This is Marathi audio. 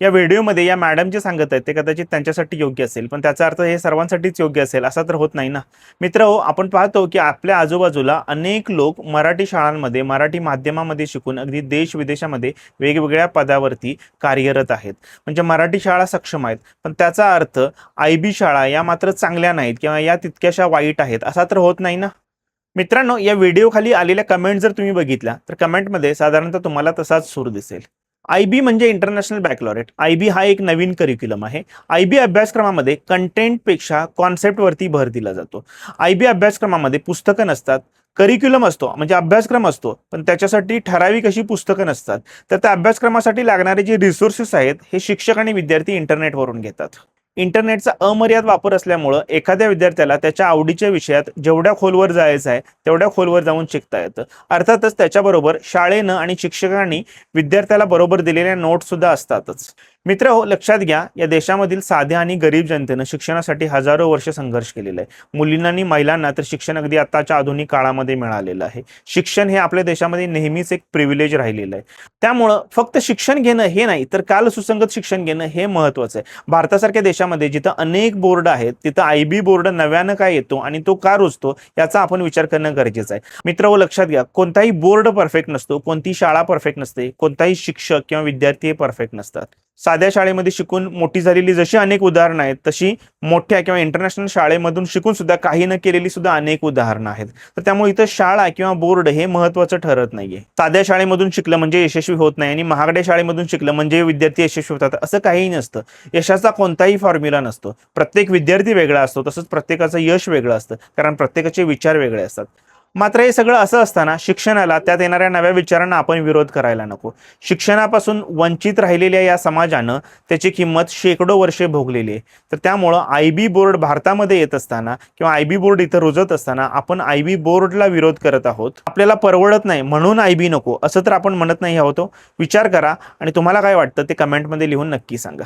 या व्हिडिओमध्ये या मॅडम जे सांगत आहेत ते कदाचित त्यांच्यासाठी योग्य असेल, पण त्याचा अर्थ हे सर्वांसाठीच योग्य असेल असा तर होत नाही ना. मित्र, आपण पाहतो की आपल्या आजूबाजूला अनेक लोक मराठी शाळांमध्ये, मराठी माध्यमामध्ये शिकून अगदी देश विदेशामध्ये वेगवेगळ्या पदावरती कार्यरत आहेत. म्हणजे मराठी शाळा सक्षम आहेत, पण त्याचा अर्थ IB शाळा या मात्र चांगल्या नाहीत किंवा या तितक्याशा वाईट आहेत असा तर होत नाही ना. मित्रांनो, या व्हिडिओ खाली आलेल्या कमेंट जर तुम्ही बघितल्या तर कमेंटमध्ये साधारणतः तुम्हाला तसाच सूर दिसेल. IB म्हणजे इंटरनॅशनल बॅकलॉरेट. IB हा एक नवीन करिक्युलम आहे. IB अभ्यासक्रमामध्ये कंटेंटपेक्षा कॉन्सेप्टवरती भर दिला जातो. IB अभ्यासक्रमामध्ये पुस्तकं नसतात, करिक्युलम असतो म्हणजे अभ्यासक्रम असतो, पण त्याच्यासाठी ठराविक अशी पुस्तकं नसतात. तर त्या अभ्यासक्रमासाठी लागणारे जे रिसोर्सेस आहेत हे शिक्षक आणि विद्यार्थी इंटरनेटवरून घेतात. इंटरनेटचा अमर्याद वापर असल्यामुळं एखाद्या विद्यार्थ्याला त्याच्या आवडीच्या विषयात जेवढ्या खोलवर जायचं आहे तेवढ्या खोलवर जाऊन शिकता येतं. अर्थातच त्याच्याबरोबर शाळेनं आणि शिक्षकांनी विद्यार्थ्याला बरोबर दिलेल्या नोट्स सुद्धा असतातच. मित्रहो, लक्षात घ्या, या देशामधील साध्या आणि गरीब जनतेनं शिक्षणासाठी हजारो वर्ष संघर्ष केलेला आहे. मुलींना आणि महिलांना तर शिक्षण अगदी आताच्या आधुनिक काळामध्ये मिळालेलं आहे. शिक्षण हे आपल्या देशामध्ये नेहमीच एक प्रिव्हिलेज राहिलेलं आहे. त्यामुळं फक्त शिक्षण घेणं हे नाही, तर काल सुसंगत शिक्षण घेणं हे महत्त्वाचं आहे. भारतासारख्या देशामध्ये जिथं अनेक बोर्ड आहेत तिथं IB बोर्ड नव्यानं काय येतो आणि तो का रुजतो याचा आपण विचार करणं गरजेचं आहे. मित्रहो, लक्षात घ्या, कोणताही बोर्ड परफेक्ट नसतो, कोणती शाळा परफेक्ट नसते, कोणताही शिक्षक किंवा विद्यार्थी हे परफेक्ट नसतात. साध्या शाळेमध्ये शिकून मोठी झालेली जशी अनेक उदाहरणं आहेत, तशी मोठ्या किंवा इंटरनॅशनल शाळेमधून शिकून सुद्धा काही न केलेली सुद्धा अनेक उदाहरणं आहेत. तर त्यामुळे इथं शाळा किंवा बोर्ड हे महत्त्वाचं ठरत नाहीये. साध्या शाळेमधून शिकलं म्हणजे यशस्वी होत नाही आणि महागड्या शाळेमधून शिकलं म्हणजे विद्यार्थी यशस्वी होतात असं काहीही नसतं. यशाचा कोणताही फॉर्म्युला नसतो. प्रत्येक विद्यार्थी वेगळा असतो, तसंच प्रत्येकाचं यश वेगळं असतं, कारण प्रत्येकाचे विचार वेगळे असतात. मात्र हे सगळं असं असताना शिक्षणाला, त्यात येणाऱ्या नव्या विचारांना आपण विरोध करायला नको. शिक्षणापासून वंचित राहिलेल्या या समाजानं त्याची किंमत शेकडो वर्षे भोगलेली आहे. तर त्यामुळं IB बोर्ड भारतामध्ये येत असताना किंवा IB बोर्ड इथं रुजत असताना आपण IB बोर्डला विरोध करत आहोत. आपल्याला परवडत नाही म्हणून IB नको असं तर आपण म्हणत नाही आहोत. विचार करा आणि तुम्हाला काय वाटतं ते कमेंटमध्ये लिहून नक्की सांगा.